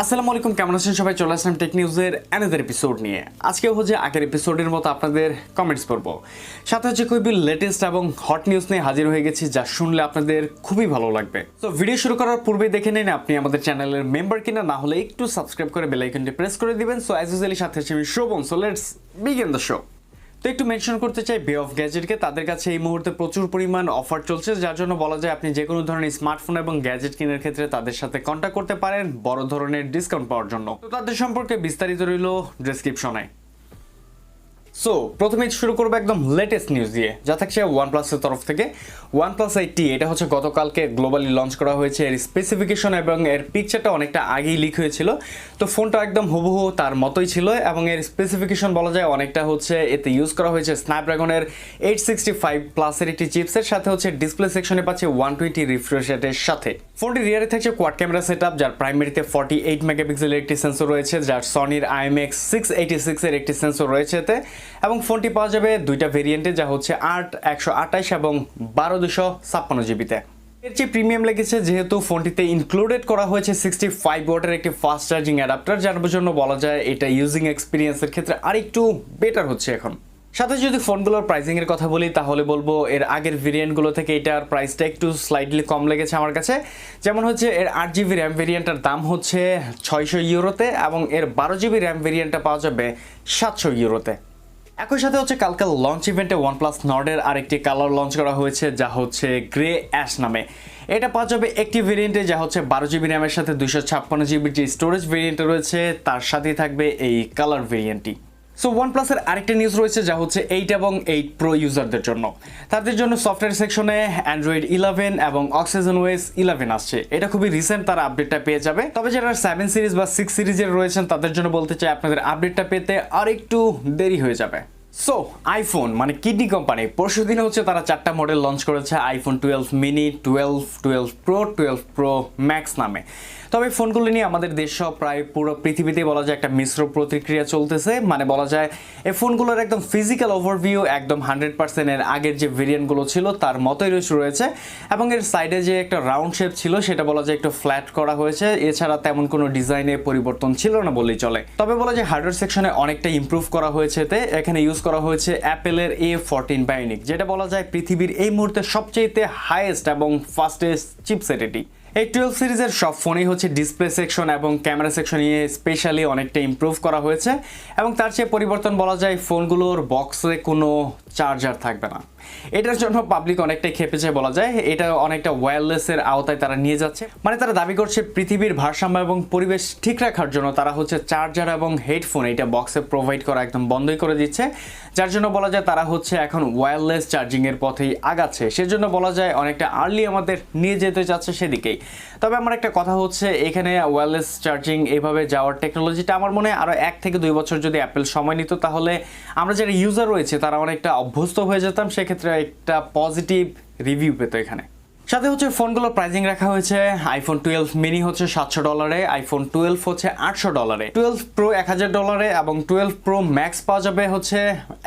আসসালামু আলাইকুম, কেমন আছেন সবাই? চলে আসলাম টেক নিউজের অ্যানাদার এপিসোড নিয়ে। আজকেও হচ্ছে আগের এপিসোডের মতো আপনাদের কমেন্টস পড়বো, সাথে হচ্ছে খুবই লেটেস্ট এবং হট নিউজ নিয়ে হাজির হয়ে গেছি, যা শুনলে আপনাদের খুবই ভালো লাগবে। তো ভিডিও শুরু করার পূর্বেই দেখে নিন আপনি আমাদের চ্যানেলের মেম্বার কিনা, না হলে একটু সাবস্ক্রাইব করে বেল আইকনটি প্রেস করে দিবেন। সো অ্যাজ ইউজুয়ালি সাথে আছে আমি Shovon. So let's begin the show. তো একটু মেনশন করতে চাই বে অফ গ্যাজেটকে। তাদের কাছে এই মুহূর্তে প্রচুর পরিমাণ অফার চলছে, যার জন্য বলা যায় আপনি যে কোনো ধরনের স্মার্টফোন এবং গ্যাজেট কেনার ক্ষেত্রে তাদের সাথে কন্ট্যাক্ট করতে পারেন বড় ধরনের ডিসকাউন্ট পাওয়ার জন্য। তো তাদের সম্পর্কে বিস্তারিত রইল ডেসক্রিপশনে। সো প্রথমে শুরু করবো একদম লেটেস্ট নিউজ দিয়ে, যা থাকছে ওয়ানপ্লাসের তরফ থেকে। ওয়ানপ্লাস 8T এটা হচ্ছে গতকালকে গ্লোবালি লঞ্চ করা হয়েছে। এর স্পেসিফিকেশন এবং এর পিকচারটা অনেকটা আগেই লিক হয়েছিল, তো ফোনটা একদম হুবহু তার মতোই ছিল। এবং এর স্পেসিফিকেশন বলা যায় অনেকটা হচ্ছে এতে ইউজ করা হয়েছে স্ন্যাপড্রাগনের 865 প্লাসের একটি চিপসের সাথে হচ্ছে ডিসপ্লে সেকশনে পাচ্ছে 120 রিফ্রেশ রেটের সাথে। ফোনটি রিয়ারে থাকছে কোয়াড ক্যামেরা সেটআপ, যার প্রাইমারিতে 48 মেগাপিক্সেলের একটি সেন্সর রয়েছে, যার সনির IMX 686 এর একটি সেন্সর রয়েছে এতে। এবং ফোনটি পাওয়া যাবে দুইটা ভেরিয়েন্টে, যা হচ্ছে 8 128 এবং 12 256 জিবিতে। এর চেয়ে প্রিমিয়াম লেগেছে যেহেতু ফোনটিতে ইনক্লুডেড করা হয়েছে 65 ওয়াটের একটি ফাস্ট চার্জিং অ্যাডাপ্টার, যার জন্য বলা যায় এটা ইউজিং এক্সপিরিয়েন্সের ক্ষেত্রে আরেকটু বেটার হচ্ছে এখন। সাথে যদি ফোনগুলোর প্রাইসিং এর কথা বলি, তাহলে বলবো এর আগের ভেরিয়েন্টগুলো থেকে এটার প্রাইসটা একটু স্লাইডলি কম লেগেছে আমার কাছে। যেমন হচ্ছে এর 8GB র্যাম ভেরিয়েন্টের দাম হচ্ছে 600 ইউরোতে এবং এর 12GB র্যাম ভেরিয়েন্টটা পাওয়া যাবে 700 ইউরোতে। একই সাথে হচ্ছে কালকাল লঞ্চ ইভেন্টে ওয়ানপ্লাস নর্ডের আরেকটি কালার লঞ্চ করা হয়েছে, যা হচ্ছে গ্রে অ্যাশ নামে। এটা পাওয়া যাবে একটি ভেরিয়েন্টে, যা হচ্ছে 12GB র্যামের সাথে 256GB যে স্টোরেজ ভেরিয়েন্টে রয়েছে, তার সাথেই থাকবে এই কালার ভেরিয়েন্টটি। সো ওয়ানপ্লাসের আরেকটা নিউজ রয়েছে, যা হচ্ছে 8 এবং 8 প্রো ইউজারদের জন্য। তাদের জন্য সফটওয়্যার সেকশনে অ্যান্ড্রয়েড 11 এবং অক্সিজেন ওএস 11 আসছে। এটা খুবই রিসেন্ট, তারা আপডেটটা পেয়ে যাবে। তবে যারা 7 সিরিজ বা 6 সিরিজের রয়েছেন তাদের জন্য বলতে চাই আপনাদের আপডেটটা পেতে আর একটু দেরি হয়ে যাবে। সো আইফোন মানে কিডনি কোম্পানি পরশু দিনে হচ্ছে তারা 4টা মডেল লঞ্চ করেছে, iPhone 12 mini, 12 pro, 12 pro max নামে। তবে ফোনগুলো নিয়ে আমাদের দেশ সহ প্রায় পুরো পৃথিবীতে বলা যায় একটা মিশ্র প্রতিক্রিয়া চলতেছে। মানে বলা যায় এই ফোনগুলোর একদম ফিজিক্যাল ওভারভিউ একদম 100% এর আগের যে ভেরিয়েন্টগুলো ছিল তার মতোই রয়েছে। এবং এর সাইডে যে একটা রাউন্ড শেপ ছিল সেটা বলা যায় একটু ফ্ল্যাট করা হয়েছে, এছাড়া তেমন কোনো ডিজাইনে পরিবর্তন ছিল না বললেই চলে। তবে বলা যায় হার্ডওয়্যার সেকশনে অনেকটা ইমপ্রুভ করা হয়েছে এতে। এখানে ইউজ করা হয়েছে অ্যাপেলের A14 বায়োনিক, যেটা বলা যায় পৃথিবীর এই মুহূর্তে সবচেয়ে হাইয়েস্ট এবং ফাস্টেস্ট চিপসেট এটি। এই 12 সিরিজের সব ফোনই হচ্ছে ডিসপ্লে সেকশন এবং ক্যামেরা সেকশন নিয়ে স্পেশালি অনেকটা ইমপ্রুভ করা হয়েছে। এবং তার চেয়ে পরিবর্তন বলা যায় ফোনগুলোর বক্সে কোনো চার্জার থাকবে না। এটার জন্য পাবলিক অনেকটাই খেপেছে বলা যায়। এটা অনেকটা ওয়্যারলেসের আওতায় তারা নিয়ে যাচ্ছে। মানে তারা দাবি করছে পৃথিবীর ভারসাম্য এবং পরিবেশ ঠিক রাখার জন্য তারা হচ্ছে চার্জার এবং হেডফোন এটা বক্সে প্রোভাইড করা একদম বন্ধই করে দিচ্ছে, যার জন্য বলা যায় তারা হচ্ছে এখন ওয়্যারলেস চার্জিংয়ের পথেই আগাচ্ছে। সেজন্য বলা যায় অনেকটা আর্লি আমাদের নিয়ে যেতে চাচ্ছে সেদিকেই। তবে আমার একটা কথা হচ্ছে, এখানে ওয়্যারলেস চার্জিং এভাবে যাওয়ার টেকনোলজিটা আমার মনে হয় আরও 1 থেকে 2 বছর যদি অ্যাপেল সময় নিত, তাহলে আমরা যারা ইউজার রয়েছে তারা অনেকটা অভ্যস্ত হয়ে যেতাম, সেক্ষেত্রে একটা পজিটিভ রিভিউ পেত এখানে। সাথে হচ্ছে ফোনগুলোর প্রাইসিং রাখা হয়েছে, আইফোন 12 মিনি হচ্ছে $700, আইফোন 12 হচ্ছে $800, 12 প্রো $1000 এবং 12 প্রো ম্যাক্স পাওয়া যাবে হচ্ছে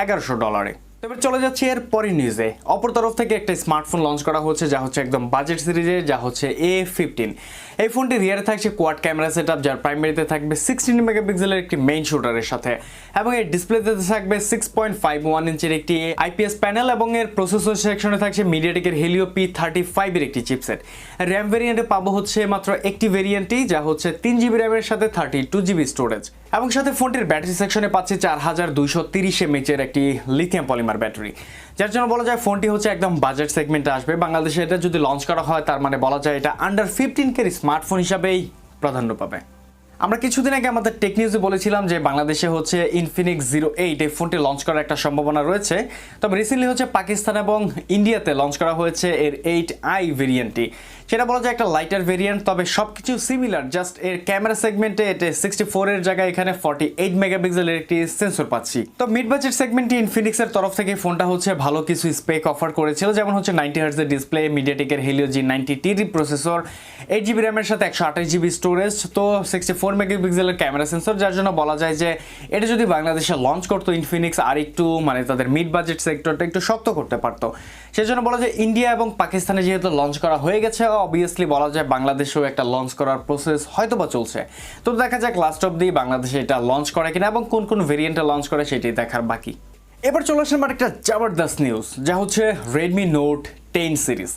$1100। এবার চলে যাচ্ছে এর পরের নিউজে। অপর তরফ থেকে একটা স্মার্টফোন লঞ্চ করা হচ্ছে, যা হচ্ছে একদম বাজেট সিরিজের, যা হচ্ছে A15। এই ফোনটি রিয়ারে থাকছে কোয়াড ক্যামেরা সেটআপ, যার প্রাইমারিতে থাকবে 16 মেগাপিক্সেলের একটি মেইন শুটারের সাথে। এবং এর ডিসপ্লেতে থাকবে 6.51 ইঞ্চের একটি IPS প্যানেল এবং এর প্রসেসর সেকশনে থাকছে মিডিয়াটেকের হেলিও P35 এর একটি চিপসেট। র্যাম ভেরিয়েন্টে পাবো হচ্ছে মাত্র একটি ভেরিয়েন্টই, যা হচ্ছে 3GB র্যামের সাথে 32GB স্টোরেজ। এবং সাথে ফোনটির ব্যাটারি সেকশনে পাচ্ছে 4230 mAh এর একটি লিথিয়াম পলিমার ব্যাটারি, যার জন্য বলা যায় ফোনটি হচ্ছে একদম বাজেট সেগমেন্টে আসবে। বাংলাদেশে এটা যদি লঞ্চ করা হয় তার মানে বলা যায় এটা আন্ডার 15K স্মার্টফোন হিসাবেই প্রাধান্য পাবে। আমরা কিছুদিন আগে আমাদের টেক নিউজে বলেছিলাম যে বাংলাদেশে হচ্ছে ইনফিনিক্স 08 এই ফোনটি লঞ্চ করার একটা সম্ভাবনা রয়েছে। তবে রিসেন্টলি হচ্ছে পাকিস্তান এবং ইন্ডিয়াতে লঞ্চ করা হয়েছে এর 8i ভেরিয়েন্টটি। সেটা বলা যায় একটা লাইটার ভেরিয়েন্ট, তবে সব কিছু সিমিলার, জাস্ট এর ক্যামেরা সেগমেন্টে এটা 64 এর জায়গায় এখানে 48 মেগাপিক্সেলের একটি সেন্সর পাচ্ছি। তো মিড বাজেট সেগমেন্টে ইনফিনিক্সের তরফ থেকে ফোনটা হচ্ছে ভালো কিছু স্পেক অফার করেছিল, যেমন হচ্ছে 90 হার্টজের ডিসপ্লে, মিডিয়াটেকের হেলিও G90T প্রসেসর, 8GB র্যামের সাথে 128GB স্টোরেজ। তো 64 4 মেগাপিক্সেলের ক্যামেরা সেন্সর, যার জন্য বলা যায় যে এটা যদি বাংলাদেশে লঞ্চ করতো ইনফিনিক্স আর একটু মানে তাদের মিড বাজেট সেক্টরটা একটু শক্ত করতে পারতো। সেজন্য বলা যায় ইন্ডিয়া এবং পাকিস্তানে যেহেতু লঞ্চ করা হয়ে গেছে, অবভিয়াসলি বলা যায় বাংলাদেশেও একটা লঞ্চ করার প্রসেস হয়তোবা চলছে। তো দেখা যাক লাস্ট অব্দি বাংলাদেশে এটা লঞ্চ করে কিনা এবং কোন কোন ভেরিয়েন্টে লঞ্চ করে সেটাই দেখার বাকি। এবার চলে আসলাম একটা জবরদস্ত নিউজ, যা হচ্ছে রেডমি নোট 10 সিরিজ।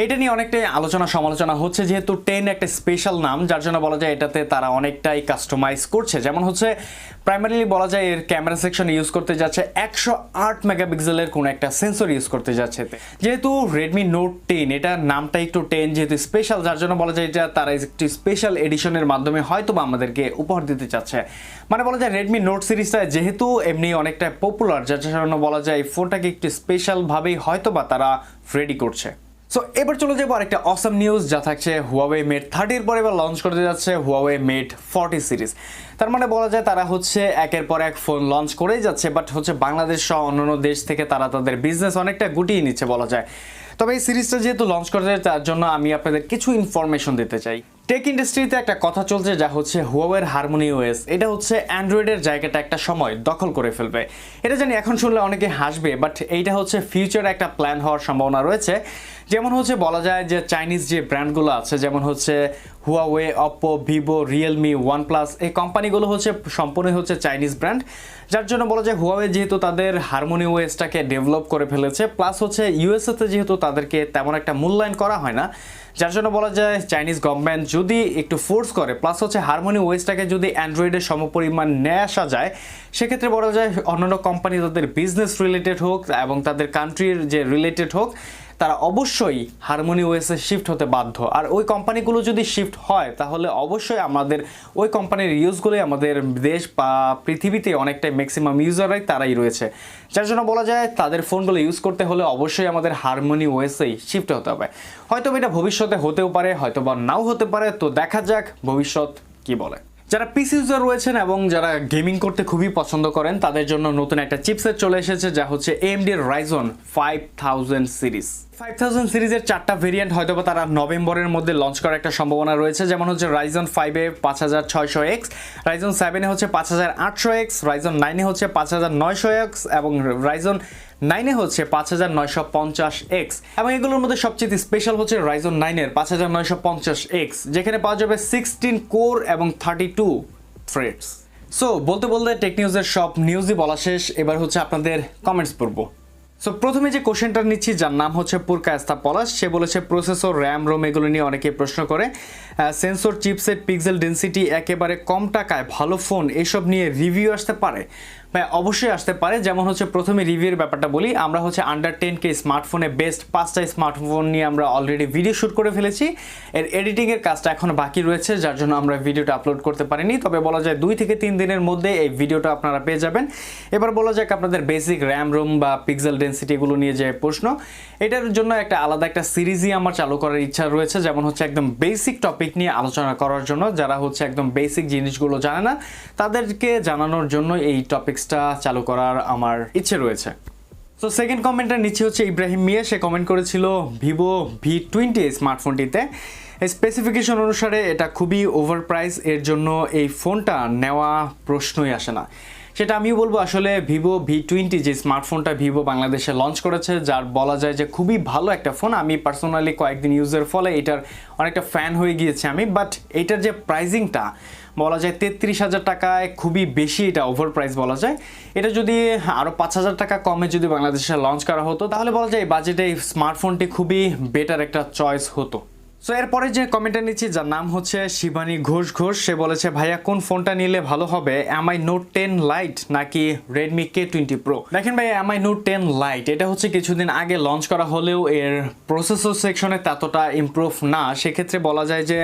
এটা নিয়ে অনেকটাই আলোচনা সমালোচনা হচ্ছে, যেহেতু 10 একটা স্পেশাল নাম, যার জন্য বলা যায় এটাতে তারা অনেকটাই কাস্টমাইজ করছে। যেমন হচ্ছে প্রাইমারিলি বলা যায় এর ক্যামেরা সেকশন ইউজ করতে যাচ্ছে 108 মেগাপিক্সেলের কোনো একটা সেন্সর ইউজ করতে যাচ্ছে। যেহেতু রেডমি নোট 10 এটা নামটা একটু 10 যেহেতু স্পেশাল, যার জন্য বলা যায় এটা তারা একটি স্পেশাল এডিশনের মাধ্যমে হয়তো বা আমাদেরকে উপহার দিতে চাচ্ছে। মানে বলা যায় রেডমি নোট সিরিজটা যেহেতু এমনি অনেকটা পপুলার, যার জন্য বলা যায় এই ফোনটাকে একটু স্পেশালভাবেই হয়তো বা তারা রেডি করছে। সো এবার চলে যাবো আরেকটা অসাম নিউজ, যা থাকছে হুয়াওয়ে মেট 30 এর পরে এবার লঞ্চ করতে যাচ্ছে হুয়াওয়ে মেট 40 সিরিজ। তার মানে বলা যায় তারা হচ্ছে একের পর এক ফোন লঞ্চ করেই যাচ্ছে, বাট হচ্ছে বাংলাদেশ সহ অন্যান্য দেশ থেকে তারা তাদের বিজনেস অনেকটা গুটিয়ে নিচ্ছে বলা যায়। তবে এই সিরিজটা যেহেতু লঞ্চ করতে যায়, তার জন্য আমি আপনাদের কিছু ইনফরমেশন দিতে চাই। টেক ইন্ডাস্ট্রিতে একটা কথা চলছে, যা হচ্ছে হুয়াওয়ের হারমোনি ওএস এটা হচ্ছে অ্যান্ড্রয়েডের জায়গাটা একটা সময় দখল করে ফেলবে। এটা জানি এখন শুনলে অনেকে হাসবে, বাট এইটা হচ্ছে ফিউচারে একটা প্ল্যান হওয়ার সম্ভাবনা রয়েছে। যেমন হচ্ছে বলা যায় যে চাইনিজ যে ব্র্যান্ডগুলো আছে, যেমন হচ্ছে Huawei, Oppo, Vivo, Realme, OnePlus, এই কোম্পানিগুলো হচ্ছে সম্পূর্ণই হচ্ছে চাইনিজ ব্র্যান্ড। যার জন্য বলা যায় হুয়াওয়ে যেহেতু তাদের হারমোনি ওএসটাকে ডেভেলপ করে ফেলেছে, প্লাস হচ্ছে ইউএসএতে যেহেতু তাদেরকে তেমন একটা মূল্যায়ন করা হয় না, যার জন্য বলা যায় চাইনিজ গভর্নমেন্ট যদি একটু ফোর্স করে, প্লাস হচ্ছে হারমোনি ওএসটাকে যদি অ্যান্ড্রয়েডের সমপরিমাণ নিয়ে আসা যায়, সেক্ষেত্রে বলা যায় অন্যান্য কোম্পানি তাদের বিজনেস রিলেটেড হোক এবং তাদের কান্ট্রির যে রিলেটেড হোক, তারা অবশ্যই হারমোনি ওএসে শিফট হতে বাধ্য। আর ওই কোম্পানিগুলো যদি শিফট হয়, তাহলে অবশ্যই আমাদের ওই কোম্পানির ইউজগুলোই আমাদের দেশ বা পৃথিবীতে অনেকটাই ম্যাক্সিমাম ইউজাররাই তারাই রয়েছে। যার জন্য বলা যায় তাদের ফোনগুলো ইউজ করতে হলে অবশ্যই আমাদের হারমোনি ওএসেই শিফট হতে হবে। হয়তো এটা ভবিষ্যতে হতেও পারে, হয়তো বা নাও হতে পারে। তো দেখা যাক ভবিষ্যৎ কি বলে। যারা পিসি ইউজার রয়েছেন এবং যারা গেমিং করতে খুবই পছন্দ করেন, তাদের জন্য নতুন একটা চিপসেট চলে এসেছে, যা হচ্ছে AMD Ryzen 5000 সিরিজ। 5000 সিরিজের 4টা ভেরিয়েন্ট হয়তো বা তারা নভেম্বরের মধ্যে লঞ্চ করার একটা সম্ভাবনা রয়েছে। যেমন হচ্ছে Ryzen 5 5600X, Ryzen 7 হচ্ছে 5800X, Ryzen 9 হচ্ছে 5900X এবং Ryzen 9 হচ্ছে 5950X। এবং এগুলোর মধ্যে সবচেয়ে স্পেশাল হচ্ছে Ryzen 9 5950X, যেখানে পাওয়া যাবে 16 কোর এবং 32 থ্রেডস। সো বলতে বলতে টেক নিউজের সব নিউজই বলা শেষ। এবার হচ্ছে আপনাদের কমেন্টস পড়বো। সো প্রথমে যে কোশ্চেনটা নিচ্ছি, যার নাম হচ্ছে পুরকায়স্তা পলাশ, সে বলেছে প্রসেসর, র্যাম, রোম এগুলো নিয়ে অনেকে প্রশ্ন করে। সেন্সর, চিপসেট, পিক্সেল ডেন্সিটি, একেবারে কম টাকায় ভালো ফোন, এসব নিয়ে রিভিউ আসতে পারে? ভাই অবশ্যই আসতে পারে। যেমন হচ্ছে প্রথমে রিভিউর ব্যাপারটা বলি, আমরা হচ্ছে আন্ডার 10K স্মার্টফোনে বেস্ট 5টা স্মার্টফোন নিয়ে আমরা অলরেডি ভিডিও শ্যুট করে ফেলেছি। এর এডিটিংয়ের কাজটা এখনও বাকি রয়েছে, যার জন্য আমরা ভিডিওটা আপলোড করতে পারিনি। তবে বলা যায় 2 থেকে 3 দিনের মধ্যে এই ভিডিওটা আপনারা পেয়ে যাবেন। এবার বলা যাক আপনাদের বেসিক র্যাম, রোম বা পিক্সেল ডেন্সিটি এগুলো নিয়ে যে প্রশ্ন, এটার জন্য একটা আলাদা একটা সিরিজই আমার চালু করার ইচ্ছা রয়েছে। যেমন হচ্ছে একদম বেসিক টপিক নিয়ে আলোচনা করার জন্য, যারা হচ্ছে একদম বেসিক জিনিসগুলো জানে না তাদেরকে জানানোর জন্য এই টপিকসটা চালু করার আমার ইচ্ছে রয়েছে। তো সেকেন্ড কমেন্টটা নিচে হচ্ছে ইব্রাহিম মিয়া, সে কমেন্ট করেছিল ভিভো V20 স্মার্টফোনটিতে স্পেসিফিকেশন অনুসারে এটা খুবই ওভার প্রাইস, এর জন্য এই ফোনটা নেওয়া প্রশ্নই আসে না। সেটা আমিও বলবো, আসলে ভিভো V20 যে স্মার্টফোনটা ভিভো বাংলাদেশে লঞ্চ করেছে, যার বলা যায় যে খুবই ভালো একটা ফোন। আমি পার্সোনালি কয়েকদিন ইউজের ফলে এটার অনেকটা ফ্যান হয়ে গিয়েছে আমি। বাট এটার যে প্রাইজিংটা বলা যায় 33,000 টাকায় খুবই বেশি, এটা ওভার প্রাইস বলা যায়। এটা যদি আরও 5,000 টাকা কমে যদি বাংলাদেশে লঞ্চ করা হতো, তাহলে বলা যায় এই বাজেটে এই স্মার্টফোনটি খুবই বেটার একটা চয়েস হতো। সো এরপরে যে কমেন্টটা নিচ্ছি, যার নাম হচ্ছে শিবানী ঘোষ, সে বলেছে ভাইয়া কোন ফোনটা নিলে ভালো হবে, MI Note 10 Lite নাকি Redmi K20 Pro? দেখেন ভাই, MI Note 10 Lite এটা হচ্ছে কিছুদিন আগে লঞ্চ করা হলেও এর প্রসেসর সেকশনে ততটা ইমপ্রুভ না। সেক্ষেত্রে বলা যায় যে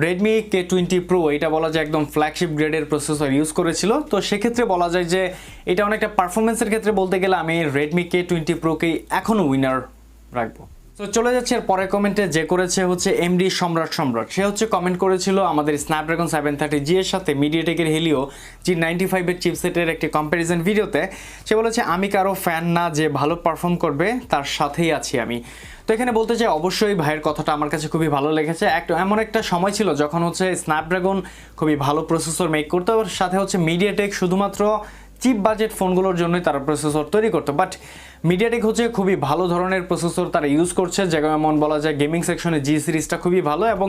Redmi K20 Pro এটা বলা যায় একদম ফ্ল্যাগশিপ গ্রেডের প্রসেসর ইউজ করেছিল। তো সেক্ষেত্রে বলা যায় যে এটা অনেকটা পারফরমেন্সের ক্ষেত্রে বলতে গেলে আমি Redmi K20 Pro-কেই এখনও উইনার রাখবো। তো চলে যাচ্ছে এর পরের কমেন্টে, যে করেছে হচ্ছে এমডি সম্রাট। সে হচ্ছে কমেন্ট করেছিল আমাদের স্ন্যাপড্রাগন 730G এর সাথে মিডিয়াটেকের হেলিও G95 এর চিপসেটের একটি কম্প্যারিজন ভিডিওতে সে বলেছে আমি কারো ফ্যান না, যে ভালো পারফর্ম করবে তার সাথেই আছি আমি। তো এখানে বলতে চাই অবশ্যই ভাইয়ের কথাটা আমার কাছে খুবই ভালো লেগেছে। এমন একটা সময় ছিল যখন হচ্ছে স্ন্যাপড্রাগন খুবই ভালো প্রসেসর মেক করতো, সাথে হচ্ছে মিডিয়াটেক শুধুমাত্র চিপ বাজেট ফোনগুলোর জন্যই তারা প্রসেসর তৈরি করতো, বাট মিডিয়াটেক হচ্ছে খুবই ভালো ধরনের প্রসেসর তারা ইউজ করছে, যেমন বলা যায় গেমিং সেকশনে জি সিরিজটা খুবই ভালো, এবং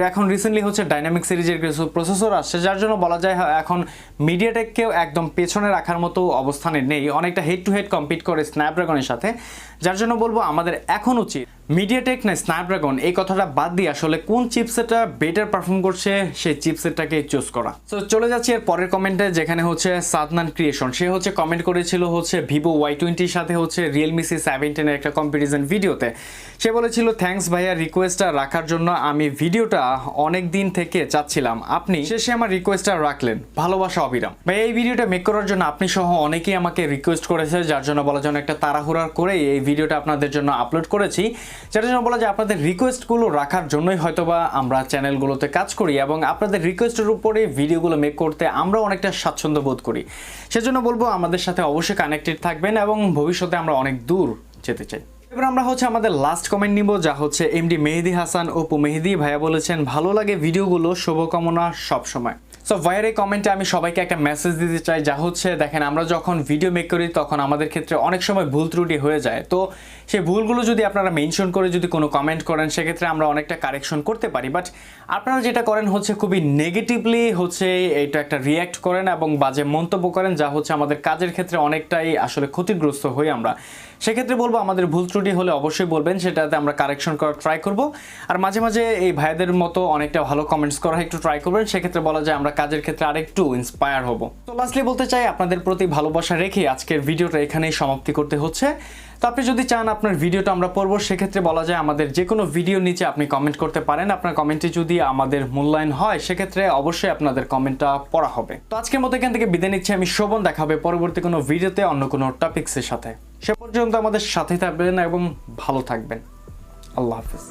এখন রিসেন্টলি হচ্ছে ডাইনামিক সিরিজের কিছু প্রসেসর আসছে, যার জন্য বলা যায় এখন মিডিয়াটেককেও একদম পেছনে রাখার মতো অবস্থানে নেই, অনেকটা হেড টু হেড কম্পিট করে স্ন্যাপড্রাগনের সাথে। যার জন্য বলবো আমাদের এখন উচিত মিডিয়াটেক না স্ন্যাপড্রাগন এই কথাটা বাদ দিয়ে আসলে কোন চিপসেটটা বেটার পারফর্ম করছে সেই চিপসেটটাকে চুজ করা। তো চলে যাচ্ছি এর পরের কমেন্টে, যেখানে হচ্ছে সাদনান ক্রিয়েশন সে হচ্ছে কমেন্ট করেছিল হচ্ছে ভিভো Y20 সাথে হচ্ছে রিয়েলমি C17 এর একটা কম্পারিজন ভিডিওতে। সে বলেছিল থ্যাঙ্কস ভাইয়া রিকোয়েস্টটা রাখার জন্য, আমি ভিডিওটা অনেক দিন থেকে চাচ্ছিলাম, আপনি শেষে আমার রিকোয়েস্টটা রাখলেন, ভালোবাসা অবিরাম। ভাই এই ভিডিওটা মেক করার জন্য আপনি সহ অনেকেই আমাকে রিকোয়েস্ট করেছে, যার জন্য বলা যায় একটা তাড়াহুড়া করে এই ভিডিওটা আপনাদের জন্য আপলোড করেছি, যার জন্য বলা যায় আপনাদের রিকোয়েস্টগুলো রাখার জন্যই হয়তোবা আমরা চ্যানেলগুলোতে কাজ করি এবং আপনাদের রিকোয়েস্টের উপরে ভিডিওগুলো মেক করতে আমরা অনেকটা স্বাচ্ছন্দ্য বোধ করি। সেজন্য বলবো আমাদের সাথে অবশ্যই কানেক্টেড থাকবেন এবং ভবিষ্যতে আমরা অনেক দূর যেতে চাই। এবার আমরা হচ্ছে আমাদের লাস্ট কমেন্ট নিব, যা হচ্ছে এমডি মেহেদি হাসান অপু মেহেদি ভাইয়া বলেছেন ভালো লাগে ভিডিওগুলো, শুভকামনা সবসময়। সো ভাইয়ের এই কমেন্টে আমি সবাইকে একটা মেসেজ দিতে চাই, যা হচ্ছে দেখেন আমরা যখন ভিডিও মেক করি তখন আমাদের ক্ষেত্রে অনেক সময় ভুল ত্রুটি হয়ে যায়, তো সেই ভুলগুলো যদি আপনারা মেনশন করে যদি কোনো কমেন্ট করেন সেক্ষেত্রে আমরা অনেকটা কারেকশন করতে পারি, বাট আপনারা যেটা করেন হচ্ছে খুবই নেগেটিভলি হচ্ছে এটা একটা রিয়্যাক্ট করেন এবং বাজে মন্তব্য করেন, যা হচ্ছে আমাদের কাজের ক্ষেত্রে অনেকটাই আসলে ক্ষতিগ্রস্ত হই আমরা। সেক্ষেত্রে বলবো আমাদের ভুল ত্রুটি হলে অবশ্যই বলবেন, সেটাতে আমরা কারেকশন করার ট্রাই করব, আর মাঝে মাঝে এই ভাইদের মতো অনেকটা ভালো কমেন্টস করার একটু ট্রাই করবেন, সেক্ষেত্রে বলা যায় আমরা কাজের ক্ষেত্রে আরেকটু ইন্সপায়ার হব। তো লাস্টলি বলতে চাই আপনাদের প্রতি ভালোবাসা রেখে আজকের ভিডিওটা এখানেই সমাপ্তি করতে হচ্ছে। তো আপনি যদি চান আপনার ভিডিওটা আমরা পড়বো, সেক্ষেত্রে বলা যায় আমাদের যে কোনো ভিডিওর নিচে আপনি কমেন্ট করতে পারেন, আপনার কমেন্টে যদি আমাদের মূল্যায়ন হয় সেক্ষেত্রে অবশ্যই আপনাদের কমেন্টটা পড়া হবে। তো আজকের মতো এখান থেকে বিদায় নিচ্ছি আমি শোভন, দেখা হবে পরবর্তী কোনো ভিডিওতে অন্য কোনো টপিক্সের সাথে। সে পর্যন্ত আমাদের সাথে থাকবেন এবং ভালো থাকবেন। আল্লাহ হাফিজ।